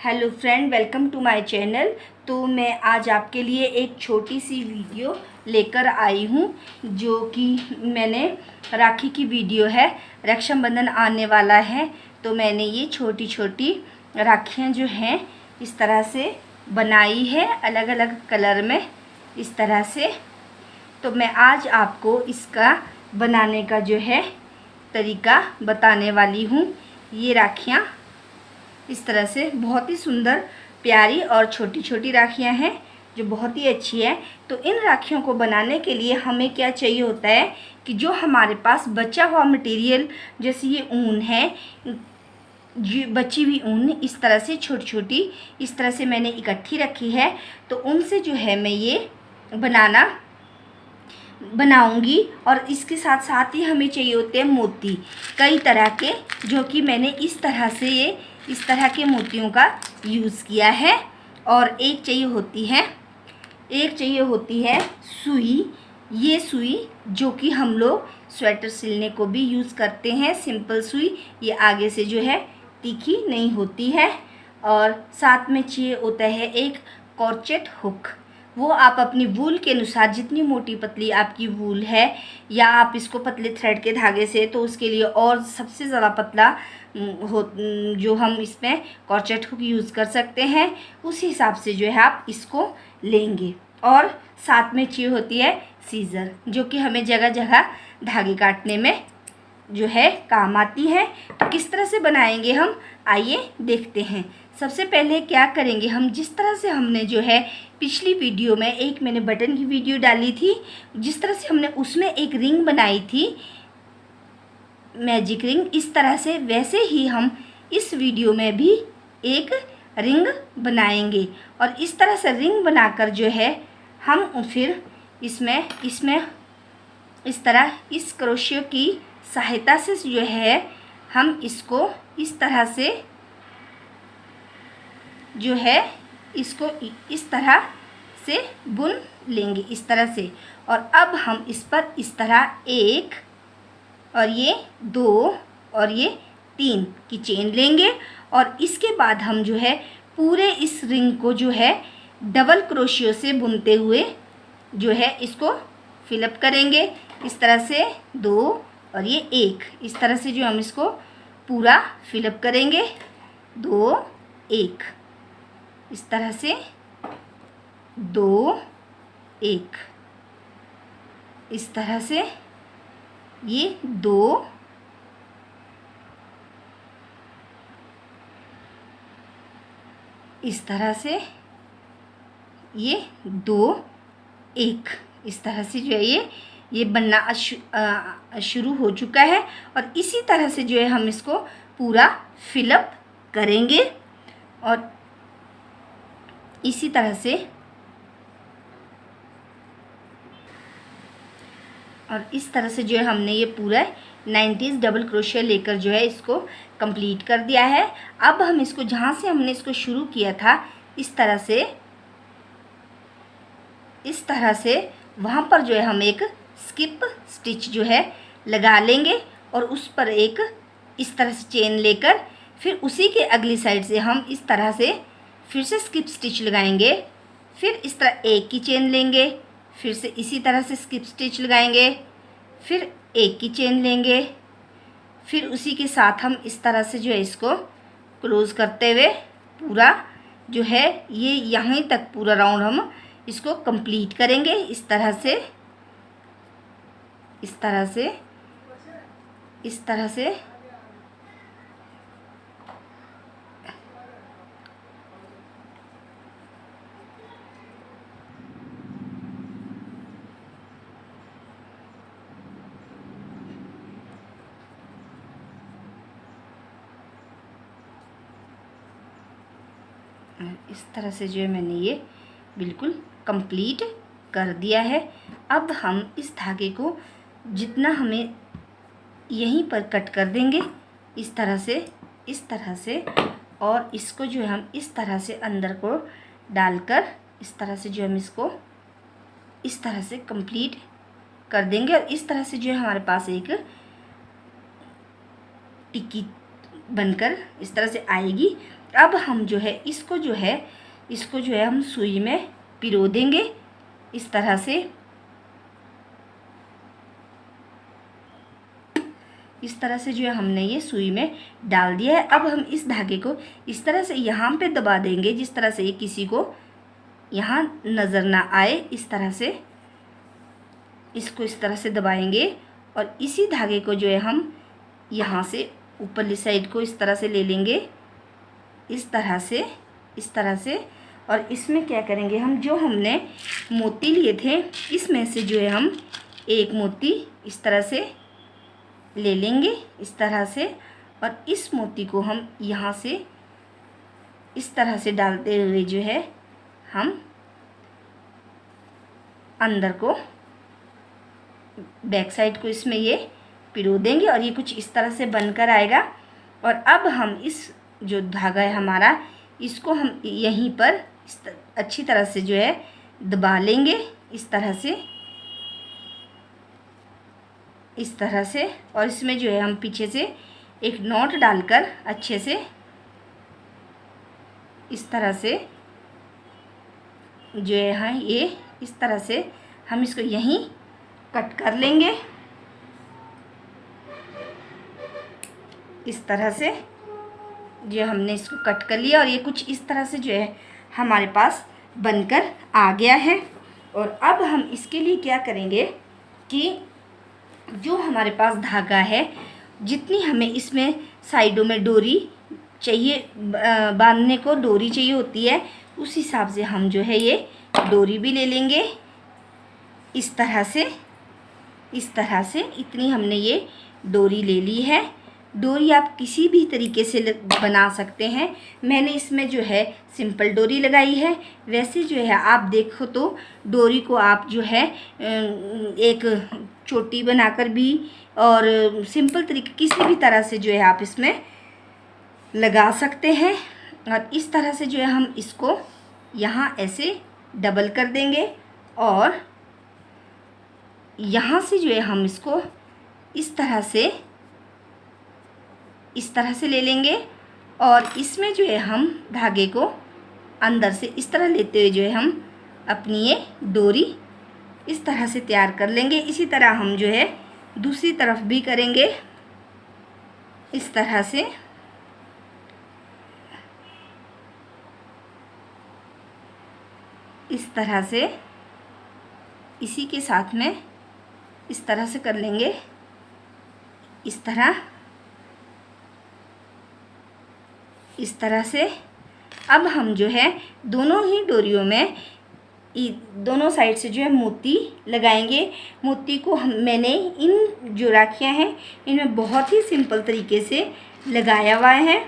Hello friend, welcome to my channel. तो मैं आज आपके लिए एक छोटी सी वीडियो लेकर आई हूँ, जो कि मैंने राखी की वीडियो है। रक्षाबंधन आने वाला है, तो मैंने ये छोटी छोटी राखियाँ जो हैं इस तरह से बनाई है, अलग अलग कलर में इस तरह से। तो मैं आज आपको इसका बनाने का जो है तरीका बताने वाली हूँ। ये राखियाँ इस तरह से बहुत ही सुंदर, प्यारी और छोटी छोटी राखियाँ हैं जो बहुत ही अच्छी है। तो इन राखियों को बनाने के लिए हमें क्या चाहिए होता है कि जो हमारे पास बचा हुआ मटेरियल, जैसे ये ऊन है, ये बची हुई ऊन इस तरह से छोटी छोटी इस तरह से मैंने इकट्ठी रखी है। तो उनसे जो है मैं ये बनाऊंगी। और इसके साथ साथ ही हमें चाहिए होते हैं मोती, कई तरह के, जो कि मैंने इस तरह के मोतियों का यूज़ किया है। और एक चाहिए होती है सुई। ये सुई जो कि हम लोग स्वेटर सिलने को भी यूज़ करते हैं, सिंपल सुई। ये आगे से जो है तीखी नहीं होती है। और साथ में चाहिए होता है एक कॉर्चेट हुक। वो आप अपनी वूल के अनुसार, जितनी मोटी पतली आपकी वूल है, या आप इसको पतले थ्रेड के धागे से, तो उसके लिए और सबसे ज़्यादा पतला जो हम इसमें कॉर्चेट हुक यूज़ कर सकते हैं, उस हिसाब से जो है आप इसको लेंगे। और साथ में चाहिए होती है सीज़र, जो कि हमें जगह जगह धागे काटने में जो है काम आती है। तो किस तरह से बनाएंगे हम, आइए देखते हैं। सबसे पहले क्या करेंगे हम, जिस तरह से हमने जो है पिछली वीडियो में एक मैंने बटन की वीडियो डाली थी, जिस तरह से हमने उसमें एक रिंग बनाई थी, मैजिक रिंग, इस तरह से वैसे ही हम इस वीडियो में भी एक रिंग बनाएंगे। और इस तरह से रिंग बनाकर जो है हम फिर इसमें इस तरह इस क्रोशियो की सहायता से जो है हम इसको इस तरह से जो है इसको इस तरह से बुन लेंगे, इस तरह से। और अब हम इस पर इस तरह एक और ये दो और ये तीन की चेन लेंगे। और इसके बाद हम जो है पूरे इस रिंग को जो है डबल क्रोशियो से बुनते हुए जो है इसको फिलअप करेंगे। इस तरह से दो और ये एक, इस तरह से जो हम इसको पूरा फिलअप करेंगे, दो एक, इस तरह से दो एक, इस तरह से ये दो इस तरह से ये दो एक, इस तरह से जो है ये बनना शुरू हो चुका है। और इसी तरह से जो है हम इसको पूरा फिलअप करेंगे। और इसी तरह से जो है हमने ये पूरा 90s डबल क्रोशिया लेकर जो है इसको कंप्लीट कर दिया है। अब हम इसको जहाँ से हमने इसको शुरू किया था, इस तरह से वहाँ पर जो है हम एक स्किप स्टिच जो है लगा लेंगे। और उस पर एक इस तरह से चेन लेकर फिर उसी के अगली साइड से हम इस तरह से फिर से स्किप स्टिच लगाएंगे। फिर इस तरह एक की चेन लेंगे, फिर से इसी तरह से स्किप स्टिच लगाएंगे, फिर एक की चेन लेंगे, फिर उसी के साथ हम इस तरह से जो है इसको क्लोज करते हुए पूरा जो है ये यहीं तक पूरा राउंड हम इसको कंप्लीट करेंगे। इस तरह से इस तरह से इस तरह से जो है मैंने ये बिल्कुल कंप्लीट कर दिया है। अब हम इस धागे को जितना हमें यहीं पर कट कर देंगे, इस तरह से। और इसको जो है हम इस तरह से अंदर को डालकर इस तरह से जो हम इसको इस तरह से कंप्लीट कर देंगे। और इस तरह से जो है हमारे पास एक टिक्की बनकर इस तरह से आएगी। अब हम जो है इसको जो है हम सुई में पिरो देंगे इस तरह से। इस तरह से जो है हमने ये सुई में डाल दिया है। अब हम इस धागे को इस तरह से यहाँ पे दबा देंगे, जिस तरह से ये किसी को यहाँ नज़र ना आए। इस तरह से इसको इस तरह से दबाएंगे और इसी धागे को जो है हम यहाँ से ऊपरली साइड को इस तरह से ले लेंगे, इस तरह से। और इसमें क्या करेंगे हम, जो हमने मोती लिए थे इसमें से जो है हम एक मोती इस तरह से ले लेंगे, इस तरह से। और इस मोती को हम यहाँ से इस तरह से डालते हुए जो है हम अंदर को बैक साइड को इसमें ये पिरो देंगे और ये कुछ इस तरह से बनकर आएगा। और अब हम इस जो धागा है हमारा, इसको हम यहीं पर अच्छी तरह से जो है दबा लेंगे इस तरह से। और इसमें जो है हम पीछे से एक नॉट डालकर अच्छे से इस तरह से जो है ये इस तरह से हम इसको यहीं कट कर लेंगे इस तरह से। जो हमने इसको कट कर लिया और ये कुछ इस तरह से जो है हमारे पास बनकर आ गया है। और अब हम इसके लिए क्या करेंगे कि जो हमारे पास धागा है, जितनी हमें इसमें साइडों में डोरी चाहिए, बांधने को डोरी चाहिए होती है, उस हिसाब से हम जो है ये डोरी भी ले लेंगे इस तरह से। इतनी हमने ये डोरी ले ली है। डोरी आप किसी भी तरीके से बना सकते हैं। मैंने इसमें जो है सिंपल डोरी लगाई है। वैसे जो है आप देखो तो डोरी को आप जो है एक चोटी बनाकर भी और सिंपल तरीके किसी भी तरह से जो है आप इसमें लगा सकते हैं। और इस तरह से जो है हम इसको यहाँ ऐसे डबल कर देंगे और यहाँ से जो है हम इसको इस तरह से ले लेंगे। और इसमें जो है हम धागे को अंदर से इस तरह लेते हुए जो है हम अपनी ये डोरी इस तरह से तैयार कर लेंगे। इसी तरह हम जो है दूसरी तरफ भी करेंगे इस तरह से। इसी के साथ में इस तरह से कर लेंगे इस तरह से। अब हम जो है दोनों ही डोरियों में दोनों साइड से जो है मोती लगाएंगे। मोती को मैंने इन जो राखियाँ हैं इनमें बहुत ही सिंपल तरीके से लगाया हुआ है,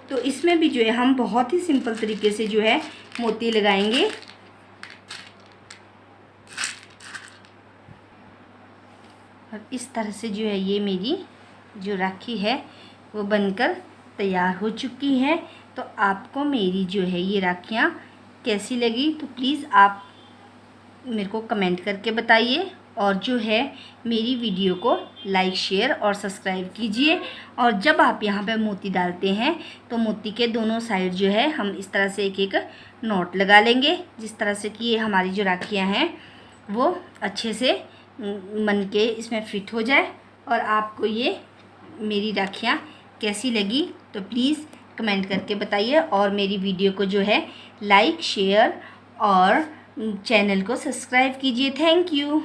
तो इसमें भी जो है हम बहुत ही सिंपल तरीके से जो है मोती लगाएंगे। और इस तरह से जो है ये मेरी जो राखी है वो बनकर तैयार हो चुकी है। तो आपको मेरी जो है ये राखियाँ कैसी लगी तो प्लीज़ आप मेरे को कमेंट करके बताइए। और जो है मेरी वीडियो को लाइक शेयर और सब्सक्राइब कीजिए। और जब आप यहाँ पे मोती डालते हैं तो मोती के दोनों साइड जो है हम इस तरह से एक एक नॉट लगा लेंगे, जिस तरह से कि ये हमारी जो राखियाँ हैं वो अच्छे से मन के इसमें फिट हो जाए। और आपको ये मेरी राखियाँ कैसी लगी तो प्लीज़ कमेंट करके बताइए। और मेरी वीडियो को जो है लाइक शेयर और चैनल को सब्सक्राइब कीजिए। Thank you.